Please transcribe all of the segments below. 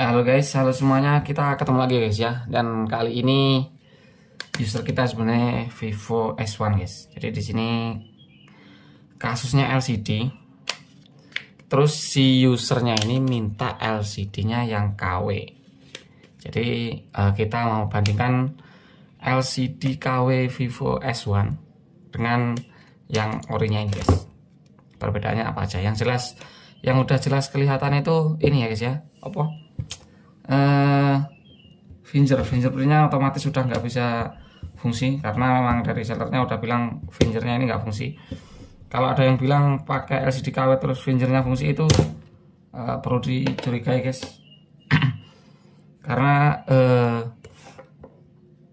Halo guys, halo semuanya, kita ketemu lagi guys ya. Dan kali ini user kita sebenarnya Vivo S1 guys. Jadi di sini kasusnya LCD. Terus si usernya ini minta LCD-nya yang KW. Jadi kita mau bandingkan LCD KW Vivo S1 dengan yang orinya ini guys. Perbedaannya apa aja? Yang jelas, yang udah jelas kelihatan itu ini ya guys ya. Apa? Fingerprintnya otomatis sudah nggak bisa fungsi karena memang dari sellernya udah bilang fingernya ini nggak fungsi. Kalau ada yang bilang pakai LCD KW terus fingernya fungsi itu perlu dicurigai guys. Karena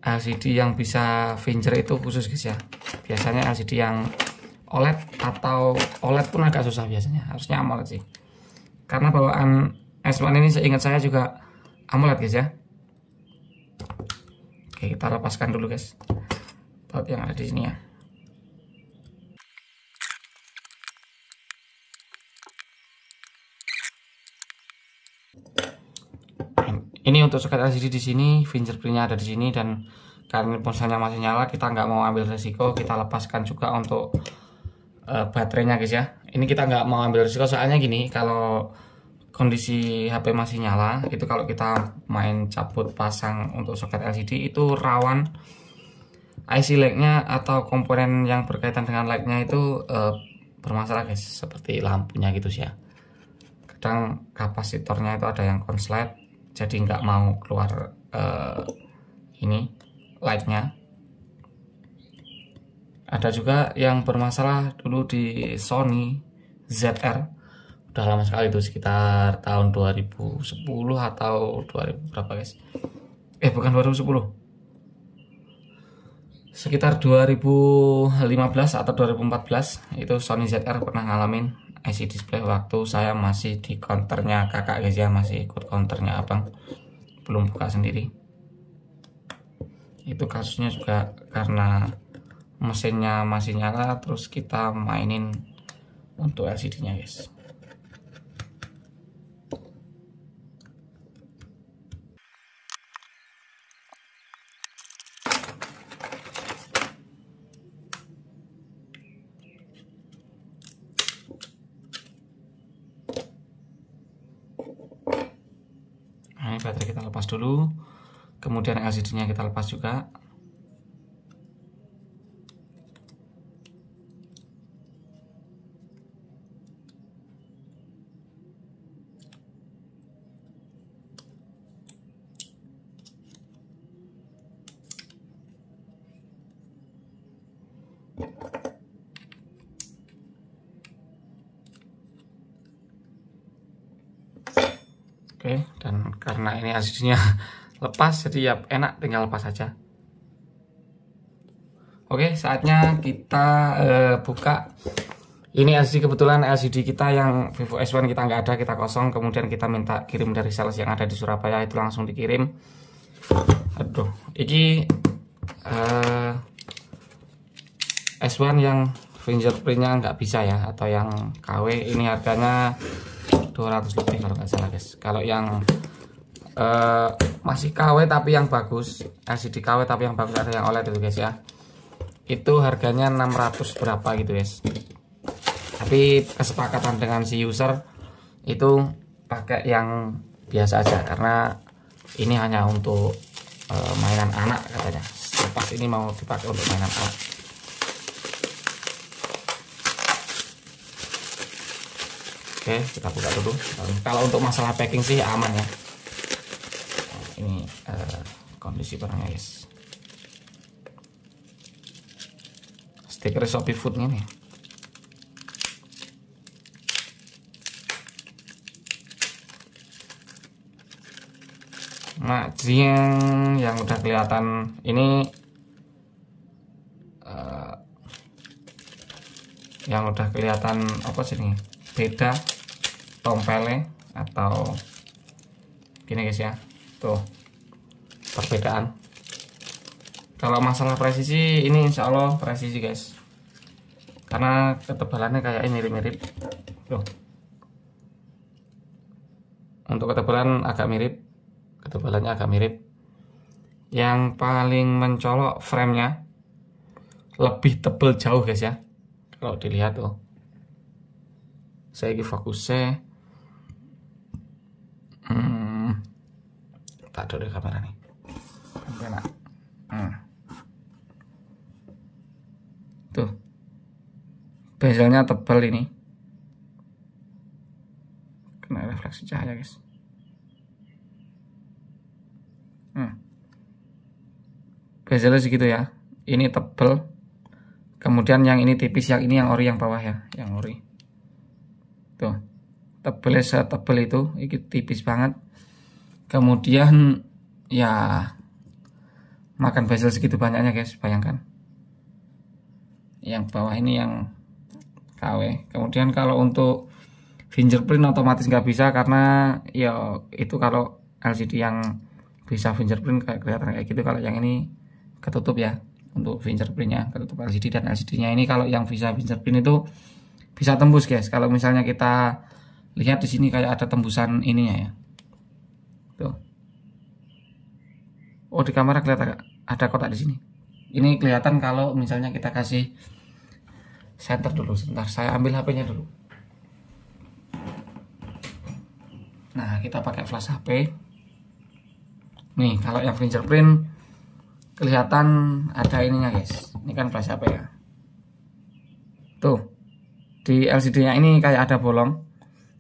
LCD yang bisa finger itu khusus guys ya. Biasanya LCD yang OLED atau OLED pun agak susah biasanya. Harusnya AMOLED sih. Karena bawaan S1 ini seingat saya juga AMOLED guys ya. Oke, kita lepaskan dulu guys baut yang ada di sini ya. Ini untuk soket LCD di sini, fingerprintnya ada di sini, dan karena ponselnya masih nyala, kita nggak mau ambil resiko, kita lepaskan juga untuk baterainya guys ya. Ini kita nggak mau ambil resiko soalnya gini, kalau kondisi HP masih nyala itu kalau kita main cabut pasang untuk soket LCD itu rawan IC lag-nya atau komponen yang berkaitan dengan lag-nya itu bermasalah guys, seperti lampunya gitu sih ya. Kadang kapasitornya itu ada yang konslet, jadi nggak mau keluar ini light-nya. Ada juga yang bermasalah dulu di Sony ZR, udah lama sekali itu, sekitar tahun 2010 atau 2000 berapa guys, bukan 2010, sekitar 2015 atau 2014 itu Sony ZR pernah ngalamin IC display waktu saya masih di counternya kakak guys ya, masih ikut counternya abang, belum buka sendiri. Itu kasusnya juga karena mesinnya masih nyala, terus kita mainin untuk LCD nya guys. Nah, ini baterai kita lepas dulu, kemudian LCD nya kita lepas juga. Oke, dan karena ini LCD-nya lepas, jadi ya enak, tinggal lepas saja. Oke, saatnya kita buka. Ini LCD, kebetulan LCD kita yang Vivo S1 kita nggak ada, kita kosong. Kemudian kita minta kirim dari sales yang ada di Surabaya, itu langsung dikirim. Aduh, ini S1 yang fingerprintnya nggak bisa ya, atau yang KW, ini harganya 200 lebih kalau nggak salah guys. Kalau yang masih KW tapi yang bagus, LCD KW tapi yang bagus, ada yang OLED itu guys ya, itu harganya 600 berapa gitu guys. Tapi kesepakatan dengan si user itu pakai yang biasa aja, karena ini hanya untuk mainan anak katanya. Lepas ini mau dipakai untuk mainan anak. Oke, kita buka dulu. Kalau untuk masalah packing sih aman ya. Nah, ini kondisi barangnya guys. Stiker Shopee Food nih. Nah, yang udah kelihatan ini yang udah kelihatan apa sih nih? Beda tompelnya atau gini guys ya, tuh perbedaan. Kalau masalah presisi ini insya Allah presisi guys, karena ketebalannya kayak ini mirip-mirip tuh. Untuk ketebalan agak mirip, ketebalannya agak mirip. Yang paling mencolok framenya lebih tebal jauh guys ya. Kalau dilihat tuh, saya lagi fokusnya. Tak ada di kamera nih. Tuh, bezelnya tebal ini. Kena refleksi cahaya guys. Bezelnya segitu ya. Ini tebal. Kemudian yang ini tipis, yang ini yang ori yang bawah ya, yang ori. Tuh, tebelnya setebal itu, ini tipis banget. Kemudian ya makan bezel segitu banyaknya guys, bayangkan. Yang bawah ini yang KW. Kemudian kalau untuk fingerprint otomatis nggak bisa, karena ya itu kalau LCD yang bisa fingerprint kayak kelihatan kayak gitu. Kalau yang ini ketutup ya, untuk fingerprintnya ketutup LCD, dan LCD-nya ini kalau yang bisa fingerprint itu bisa tembus guys. Kalau misalnya kita lihat di sini kayak ada tembusan ininya ya. Tuh. Oh, di kamera kelihatan ada kotak di sini. Ini kelihatan kalau misalnya kita kasih center dulu. Sebentar, saya ambil HP-nya dulu. Nah, kita pakai flash HP. Nih, kalau yang fingerprint kelihatan ada ininya guys. Ini kan flash HP ya. Tuh, di LCD-nya ini kayak ada bolong.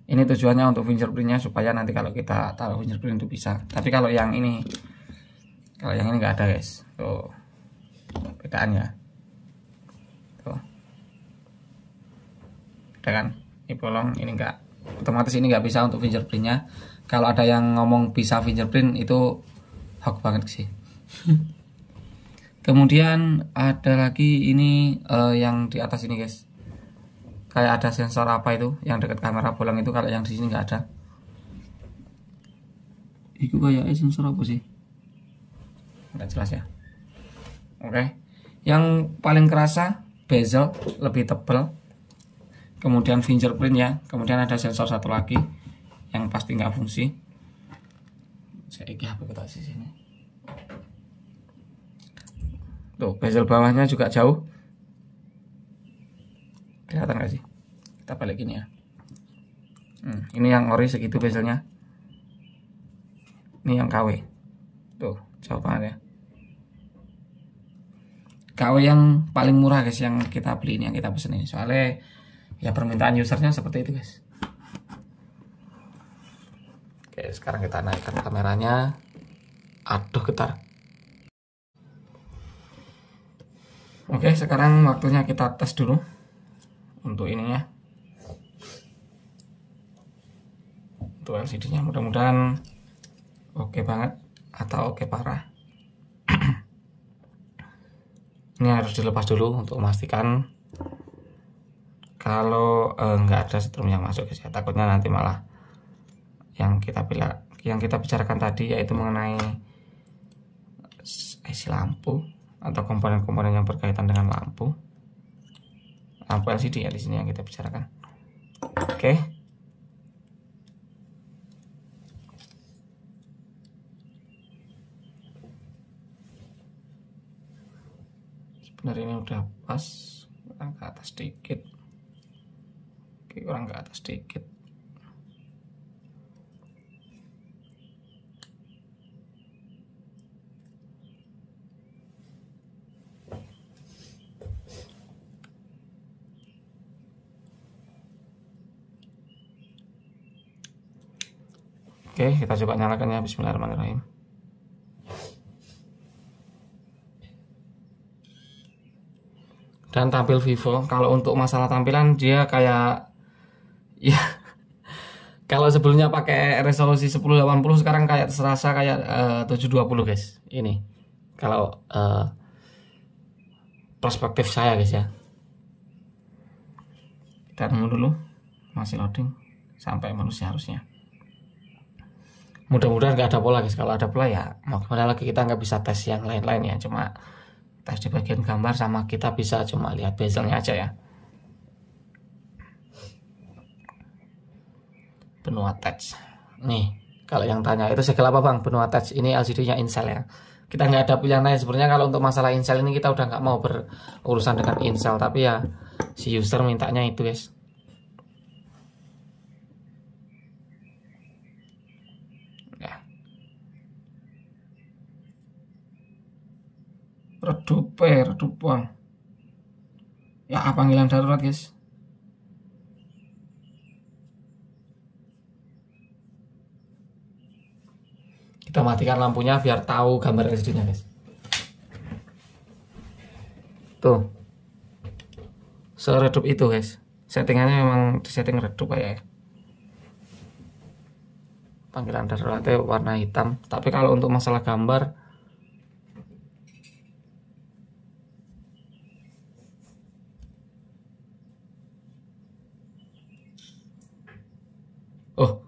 Ini tujuannya untuk fingerprintnya, supaya nanti kalau kita taruh fingerprint itu bisa. Tapi kalau yang ini nggak ada guys. Tuh, bedaannya. Tuh, ada kan? Ini bolong, ini enggak. Otomatis ini nggak bisa untuk fingerprintnya. Kalau ada yang ngomong bisa fingerprint, itu hoax banget sih. Kemudian ada lagi ini yang di atas ini guys. Kayak ada sensor apa itu yang dekat kamera bolong itu. Kalau yang di sini nggak ada. Itu kayak sensor apa sih? Nggak jelas ya. Oke. Yang paling kerasa bezel lebih tebal. Kemudian fingerprint ya. Kemudian ada sensor satu lagi yang pasti nggak fungsi. Saya iki HP kita di sini. Tuh, bezel bawahnya juga jauh. Kelihatan gak sih? Kita balik gini ya. Ini yang ori segitu bezelnya. Ini yang KW. Tuh, jauh banget ya. KW yang paling murah guys, yang kita beli ini, yang kita pesen ini. Soalnya ya permintaan usernya seperti itu guys. Oke, sekarang kita naikkan kameranya. Aduh, getar. Oke, sekarang waktunya kita tes dulu untuk ininya, untuk LCD-nya. Mudah-mudahan oke banget atau oke parah. Ini harus dilepas dulu untuk memastikan kalau nggak ada setrum yang masuk guys ya. Takutnya nanti malah yang kita bicarakan tadi, yaitu mengenai IC lampu atau komponen-komponen yang berkaitan dengan lampu LCD ya, di sini yang kita bicarakan. Oke. Sebenarnya ini udah pas, kurang ke atas dikit. Oke, kurang ke atas dikit. Oke, kita coba nyalakan ya. Bismillahirrahmanirrahim. Dan tampil vivo. Kalau untuk masalah tampilan dia kayak ya, kalau sebelumnya pakai resolusi 1080, sekarang kayak serasa kayak 720 guys. Ini kalau perspektif saya guys ya. Kita tunggu dulu, masih loading sampai manusia harusnya. Mudah-mudahan nggak ada pola guys. Kalau ada pola ya mau gimana lagi, kita nggak bisa tes yang lain-lain ya. Cuma tes di bagian gambar, sama kita bisa cuma lihat bezelnya aja ya. Penuh attach. Nih, kalau yang tanya itu segel apa bang? Benua Touch. Ini LCD-nya Incel ya. Kita nggak ada pilihan lain sebenarnya. Kalau untuk masalah Incel ini kita udah nggak mau berurusan dengan Incel, tapi ya si user mintanya itu guys. Ya. Redup bang. Ya panggilan darurat guys. Kita matikan lampunya biar tahu gambar LCD-nya guys. Tuh, seredup itu guys. Settingannya memang disetting redup kayak ya. Panggilan daruratnya warna hitam. Tapi kalau untuk masalah gambar, oh,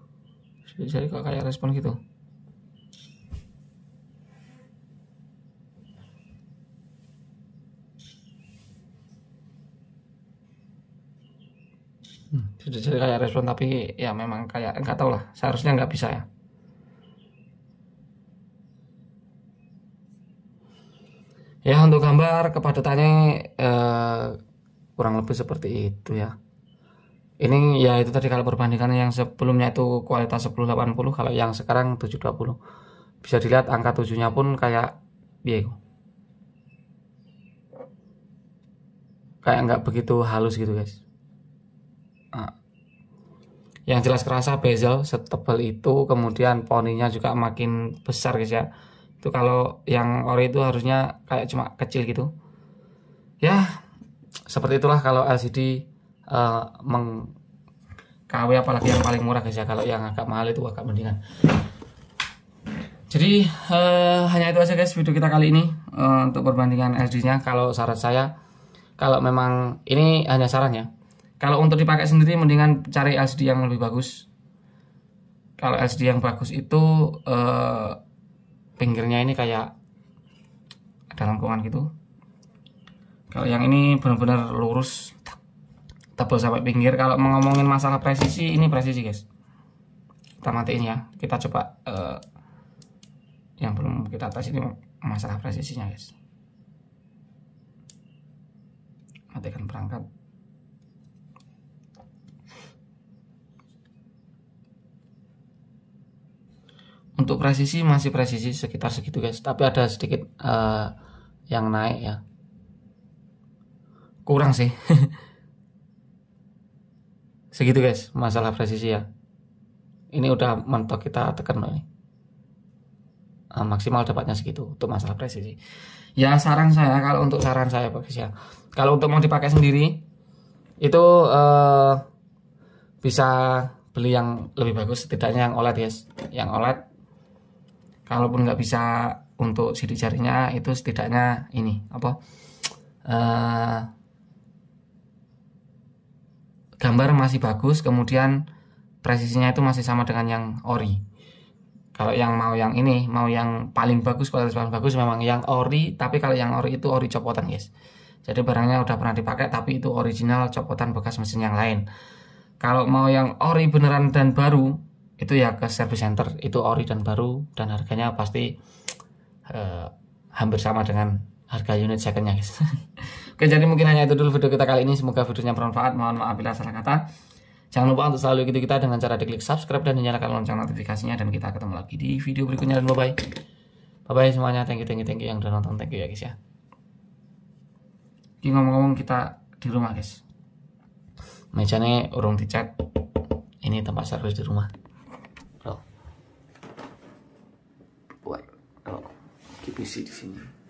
jadi kok kayak respon gitu. Sudah jadi kayak respon, tapi ya memang kayak nggak tahu lah, seharusnya nggak bisa ya. Ya untuk gambar kepadatannya kurang lebih seperti itu ya. Ini ya itu tadi kalau perbandingan yang sebelumnya itu kualitas 1080, kalau yang sekarang 720. Bisa dilihat angka 7-nya pun kayak kayak nggak begitu halus gitu guys. Nah, yang jelas kerasa bezel setebal itu, kemudian poninya juga makin besar guys ya. Itu kalau yang ori itu harusnya kayak cuma kecil gitu ya. Seperti itulah kalau LCD KW, apalagi yang paling murah guys ya. Kalau yang agak mahal itu agak mendingan. Jadi hanya itu aja guys video kita kali ini untuk perbandingan LCD-nya. Kalau saran saya, kalau memang ini hanya saran ya, kalau untuk dipakai sendiri mendingan cari LCD yang lebih bagus. Kalau LCD yang bagus itu pinggirnya ini kayak ada lengkungan gitu. Kalau yang ini benar-benar lurus, tebal sampai pinggir. Kalau ngomongin masalah presisi, ini presisi guys. Kita matiin ya. Kita coba yang belum kita tes ini masalah presisinya guys. Matikan perangkat. Untuk presisi masih presisi sekitar segitu guys, tapi ada sedikit yang naik ya. Kurang sih. Segitu guys masalah presisi ya. Ini udah mentok kita tekan loh ini. Maksimal dapatnya segitu untuk masalah presisi. Ya saran saya, kalau untuk saran saya guys ya, kalau untuk mau dipakai sendiri itu bisa beli yang lebih bagus, setidaknya yang OLED guys. Yang OLED, kalaupun nggak bisa untuk sidik jarinya, itu setidaknya ini apa, gambar masih bagus, kemudian presisinya itu masih sama dengan yang ori. Kalau yang mau yang ini, mau yang paling bagus, kualitas paling bagus, memang yang ori. Tapi kalau yang ori itu ori copotan guys. Jadi barangnya udah pernah dipakai, tapi itu original copotan bekas mesin yang lain. Kalau mau yang ori beneran dan baru, itu ya ke service center, itu ori dan baru, dan harganya pasti hampir sama dengan harga unit secondnya guys. Oke, jadi mungkin hanya itu dulu video kita kali ini. Semoga videonya bermanfaat. Mohon maaf bila salah kata. Jangan lupa untuk selalu ikuti kita dengan cara diklik subscribe dan nyalakan lonceng notifikasinya. Dan kita ketemu lagi di video berikutnya, dan bye bye semuanya. Thank you yang udah nonton. Thank you ya guys ya. Ini ngomong-ngomong, kita di rumah guys, mejanya urung dicat. Ini tempat servis di rumah bro. Buat PC di sini.